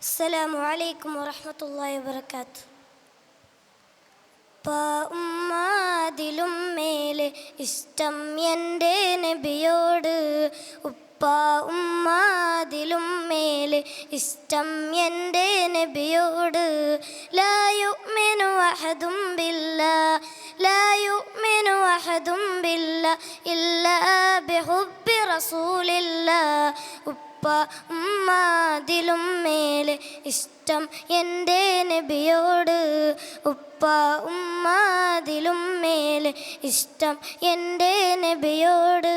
അസ്സലാമു അലൈക്കും വറഹ്മത്തുള്ളാഹി വബറകാതുഹു. ഉമ്മാതിലും മേലെ ഇഷ്ടം എൻ്റെ നബിയോട്. ഉപ്പ ഉമ്മാതിലും മേലെ ഇഷ്ടം എൻ്റെ നബിയോട്. ലാ യുഅ്മിനു അഹദും ബില്ലാഹ് ലാ യുഅ്മിനു അഹദും ബില്ലാഹ് ഇല്ലാ ബിഹുബ്ബി റസൂലില്ലാഹ്. ഉപ്പ ഉമ്മാതിലും മേലെ ഇഷ്ടം എൻ്റെ നബിയോട്. ഉപ്പ ഉമ്മാതിലും മേലെ ഇഷ്ടം എൻ്റെ നബിയോട്.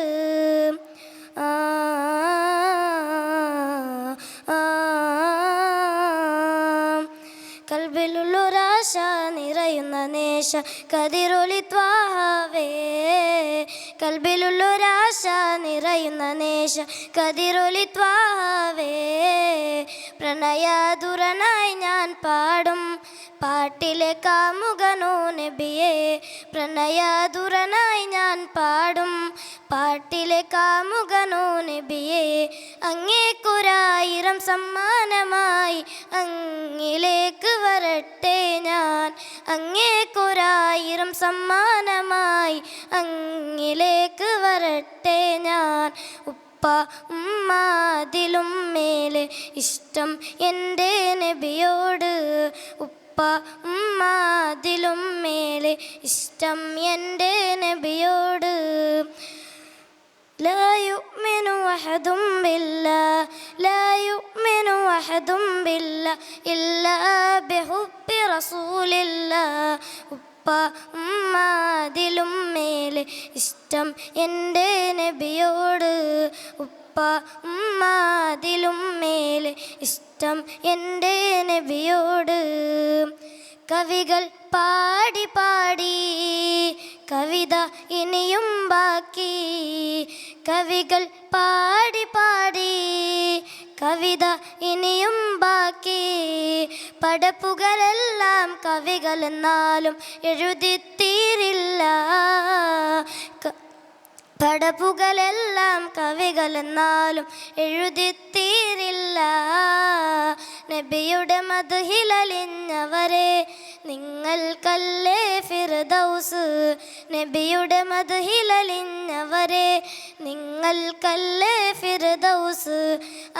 കൽബിലുള്ളൊരാശ നിറയുന്ന നേശ കതിരൊളി ത്വാഹവേ. കൽബിലുള്ളൊരാശ നിറയുന്ന നേശ കതിരൊളി ത്വാഹവേ. പ്രണയാതുരനായി ഞാൻ പാടും പാട്ടിലെ കാമുകനോ നബിയേ. പ്രണയാതുരനായി ഞാൻ പാടും പാട്ടിലെ കാമുകനോ നബിയേ. അങ്ങേക്കൊരായിരം സമ്മാനമായി അങ്ങിലേക്ക് വരട്ടെ ഞാൻ. അങ്ങേക്കൊരായിരം സമ്മാനമായി അങ്ങിലേക്ക് വരട്ടെ ഞാൻ. ഉപ്പ ഉമ്മാതിലും മേലെ ഇഷ്ടം എൻ്റെ നബിയോട്. ഉപ്പ ഉമ്മാതിലും മേലെ ഇഷ്ടം എൻ്റെ നബിയോട്. لا يؤمن أحد بالله لا يؤمن أحد بالله إلا بحب رسول الله. ഉപ്പ ഉമ്മാതിലും മേലെ ഇഷ്ടം എൻ്റെ നബിയോട്. ഉപ്പ ഉമ്മാതിലും മേലെ ഇഷ്ടം എൻ്റെ നബിയോട്. കവികൾ പാടി പാടി കവിത ഇനിയും ബാക്കി. കവികൾ പാടി പാടി കവിത ഇനിയും ബാക്കി. പടപ്പുകളെല്ലാം കവികൾ എന്നാലും എഴുതിത്തീരില്ല. പടപ്പുകളെല്ലാം കവികൾ എന്നാലും എഴുതിത്തീരില്ല. നബിയുടെ മദ്ഹിലലിഞ്ഞവരെ നിങ്ങൾക്കല്ലേ ഫിർദൗസ്. നബിയുടെ മദ്ഹിലലിഞ്ഞവരെ നിങ്ങൾക്കല്ലേ ഫിർദൗസ്.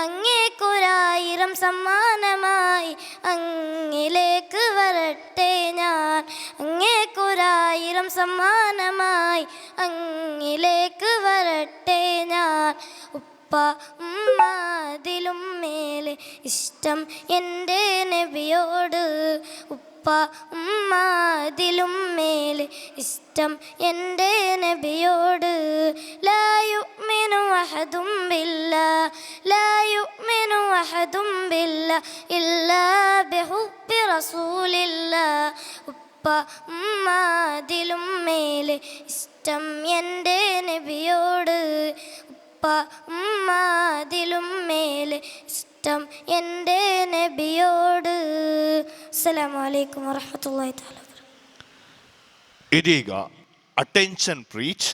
അങ്ങേക്കൊരായിരം സമ്മാനമായി അങ്ങിലേക്ക് വരട്ടെ ഞാൻ. അങ്ങേക്കൊരായിരം സമ്മാനമായി അങ്ങിലേക്ക് വരട്ടെ ഞാൻ. ഉപ്പ ഉമ്മാതിലും മേലെ ഇഷ്ടം എൻ്റെ നബിയോട്. ഉപ്പ ഉമ്മാതിലും മേലെ ഇഷ്ടം എൻ്റെ നബിയോട്. ലാ യുഅ്മിനു അഹദും ബില്ലാഹ് ലാ യുഅ്മിനു അഹദും ബില്ലാഹ് ഇല്ലാ ബിഹുബ്ബി റസൂലില്ലാഹ്. ഉപ്പ ഉമ്മാതിലും മേലെ ഇഷ്ടം എൻ്റെ നബിയോട്. ഉപ്പ ഉമ്മാതിലും മേലെ ഇഷ്ടം എൻ്റെ നബിയോട്. അസ്സലാമു അലൈക്കും വറഹ്മത്തുള്ളാഹി തആല. ಇದೀಗ ಅಟೆನ್ಷನ್ ಪ್ರೀಚ್